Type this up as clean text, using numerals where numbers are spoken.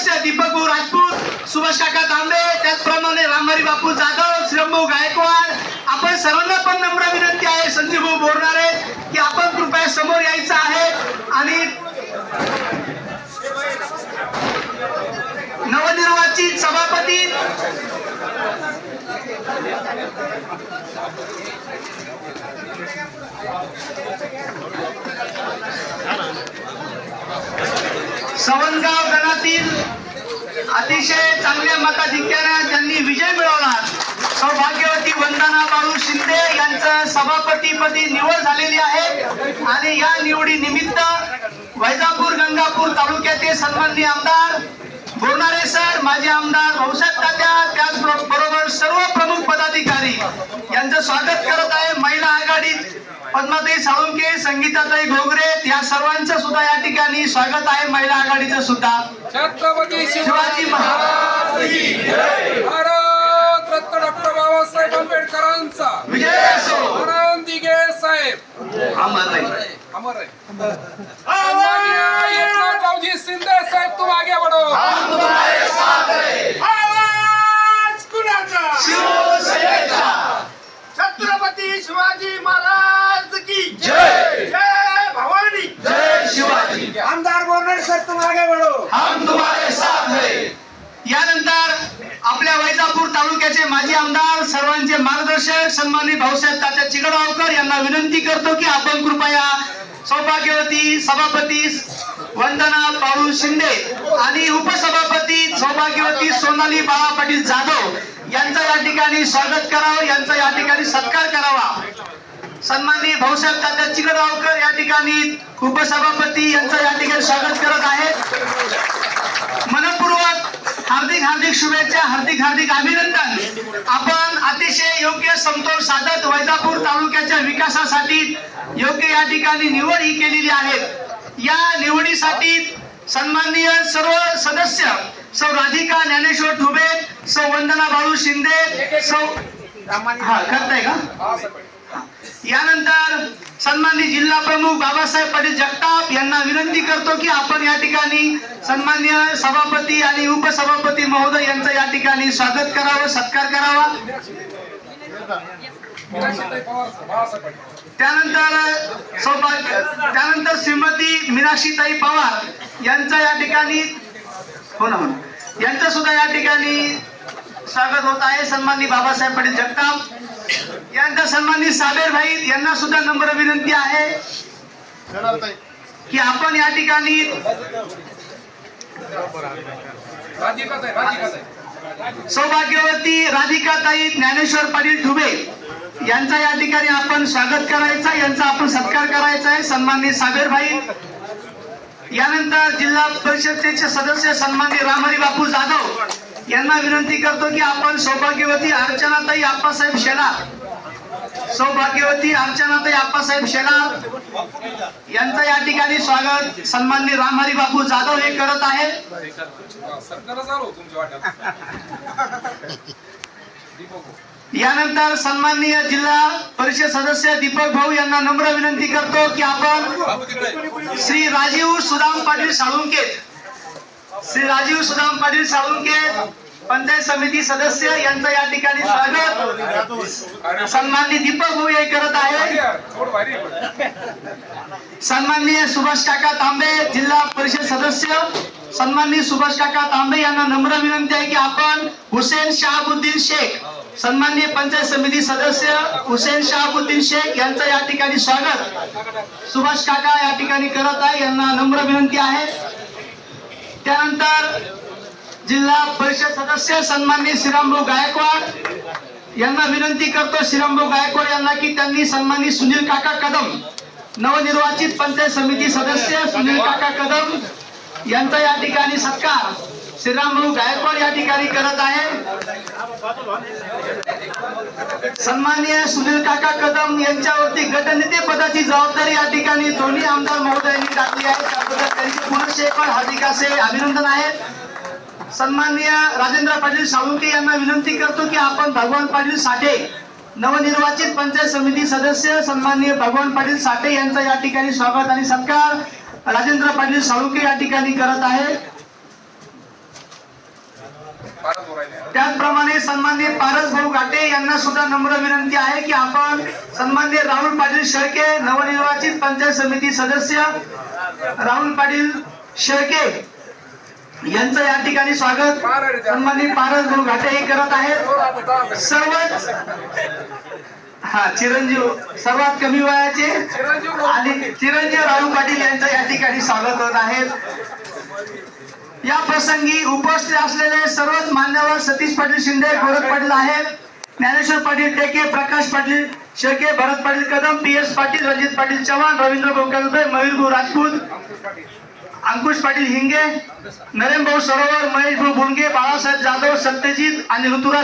सदस्य दीपक भाऊ राजपूत, सुभाष काका तांबे, त्याचप्रमाणे रामहरी बापू जाधव, श्रीरामभाऊ गायकवाड, आपण सर्वांना पण नम्र विनंती आहे, संजीव भाऊ बोरणारे, की आपण कृपया समोर यायचं आहे आणि नवनिर्वाचित सभापती सवनगाव गणातील अतिशय चांगल्या मताधिक्याने ज्यांनी विजय मिळवला, सौभाग्यवती वंदना बाळू शिंदे यांचं सभापतीपदी निवड झालेली आहे आणि या निवडी निमित्त वैजापूर गंगापूर तालुक्याचे सन्माननीय आमदार बोरणारे सर, माजी आमदार भाऊसाहेब तात्या, त्याचबरोबर सर्व प्रमुख पदाधिकारी यांचं स्वागत करत आहे। महिला आघाडी पद्माताई साळुंके, संगीताताई घोगरे या सर्वांचं सुद्धा या ठिकाणी स्वागत आहे। महिला आघाडीचं सुद्धा छत्रपती शिवाजी महाराज की जय, भारत रत्न डॉक्टर बाबासाहेब आंबेडकरांचा विजय असो। आनंद दिघे साहेब अमर रहे, अमर रहे। सन्माननीय एकनाथरावजी शिंदे साहेब, तुम आगे बढ़ो, हम तुम्हारे साथ हैं। आवाज कुणाचा? शिवसेनेचा। छत्रपती शिवाजी महाराज की जय। जय भवानी, जय शिवाजी। आमदार बोरणारे सर, तुम आगे बढ़ो, हम तुम्हारे साथ हैं। यानंतर आपल्या वैजापूर तालुक्याचे माजी आमदार, सर्वांचे मार्गदर्शक सन्माननीय भाऊसाहेब तात्या चिगडगावकर यांना विनंती करतो की आपण कृपया सौभाग्यवती सभापती वंदना बाळू शिंदे आणि उपसभापती सौभाग्यवती सोनाली बाळा पाटील जाधव यांचं या ठिकाणी स्वागत करावं, यांचा या ठिकाणी सत्कार करावा। सन्माननीय भाऊसाहेब तात्या चिगडगावकर या ठिकाणी उपसभापती यांचं या ठिकाणी स्वागत करत आहेत। मनपूर्वक हार्दिक हार्दिक शुभेच्छा, हार्दिक हार्दिक अभिनंदन। आपण अतिशय योग्य समतोल साधत वैजापूर तालुक्याच्या विकासासाठी योग्य या ठिकाणी निवड ही केलेली आहे। या निवडीसाठी सन्माननीय सर्व सदस्य सौ राधिका ज्ञानेश्वर ठुबे, सौ वंदना बाळू शिंदे, सौ करताय का? यानंतर सन्माननीय जिल्हा प्रमुख बाबासाहेब पाटील जगताप यांना विनंती करतो की आपण या ठिकाणी सन्माननीय सभापती आणि उपसभापती महोदय यांचं या ठिकाणी स्वागत करावं, सत्कार करावा। त्यानंतर श्रीमती मीनाक्षीताई पवार यांचं या ठिकाणी यांचं सुद्धा या ठिकाणी स्वागत होत आहे। सन्माननीय बाबासाहेब पाटील जगताप यांचा सन्माननीय साबेर भाई यांना सुद्धा नम्र विनंती आहे की आपण या ठिकाणी सौभाग्यवती राधिकाताई ज्ञानेश्वर पाटील ठुबे यांचा या ठिकाणी आपण स्वागत करायचा, यांचा आपण सत्कार करायचा आहे। सन्माननीय साबेर भाई, यानंतर जिल्हा परिषदेचे सदस्य सन्माननीय रामहरी बापू जाधव यांना विनंती करतो की आपण सौभाग्यवती अर्चनाताई आप्पासाहेब शेलार, सौभाग्यवती अर्चनाताई आप्पासाहेब शेलार यांचं या ठिकाणी स्वागत सन्माननीय रामहरी बापू जाधव हे करत आहे। यानंतर सन्माननीय जिल्हा परिषद सदस्य दीपक भाऊ यांना नम्र विनंती करतो की आपण श्री राजीव सुदाम पाटील साळुंके, श्री राजीव सुदाम पाटील साळुंके पंचायत समिती सदस्य यांचं या ठिकाणी स्वागत सन्माननीय दीपक भाऊ हे करत आहे। सन्माननीय सुभाष काका तांबे जिल्हा परिषद सदस्य सन्माननीय सुभाष काका तांबे यांना नम्र विनंती आहे की आपण हुसेन शहाबुद्दीन शेख, सन्माननीय पंचायत समिती सदस्य हुसेन शहाबुद्दीन शेख यांचं या ठिकाणी स्वागत सुभाष काका या ठिकाणी करत आहे, यांना नम्र विनंती आहे। त्यानंतर जिल्हा परिषद सदस्य सन्माननीय श्रीरामभाऊ गायकवाड यांना विनंती करतो, श्रीरामभाऊ गायकवाड यांना की त्यांनी सन्माननीय सुनील काका कदम नवनिर्वाचित पंचायत समिती सदस्य सुनील काका कदम यांचा या ठिकाणी सत्कार श्रीरामभाऊ गायकवाड या ठिकाणी करत आहे। सन्माननीय सुनील काका कदम यांच्यावरती गटनेते पदाची जबाबदारी या ठिकाणी दोन्ही आमदार महोदयांनी टाकली आहे, त्याबद्दल त्यांचे पुनश्च एक हार्दिक असे अभिनंदन आहे। सन्माननीय राजेंद्र पाटील साळुंके यांना विनंती करतो की आपण भगवान पाटील साठे नवनिर्वाचित पंचायत समिती सदस्य सन्माननीय भगवान पाटील साठे यांचा या ठिकाणी स्वागत आणि सत्कार राजेंद्र पाटील साळुंके या ठिकाणी करत आहे। फारच बोलायला. त्याचप्रमाणे सन्माननीय पारस भाऊ घाटे यांना सुद्धा नम्र विनंती आहे की आपण सन्माननीय राहुल पाटील शेळके नवनिर्वाचित पंचायत समिती सदस्य राहुल पाटील शेळके यांचं या ठिकाणी स्वागत सन्माननीय पारस भाऊ घाटे हे करत आहेत. सर्वच चिरंजीव सर्वात कमी वयाचे आणि चिरंजीव राहुल पाटील यांचं या ठिकाणी स्वागत होत आहे. या प्रसंगी उपस्थित असलेले सर्वच मान्यवर सतीश पाटील शिंदे, गोरख पाटील आहेत, ज्ञानेश्वर पाटील टेके, प्रकाश पाटील शेळके, भरत पाटील कदम, PS पाटील, रणजित पाटील चव्हाण, रवींद्र गोकालबे, मयूर भाऊ राजपूत, अंकुश पाटील हिंगे, नरेंद्र भाऊ सरोवर, महेश भाऊ बुंगे, बाळासाहेब जाधव, सत्यजित आणि ऋतुराज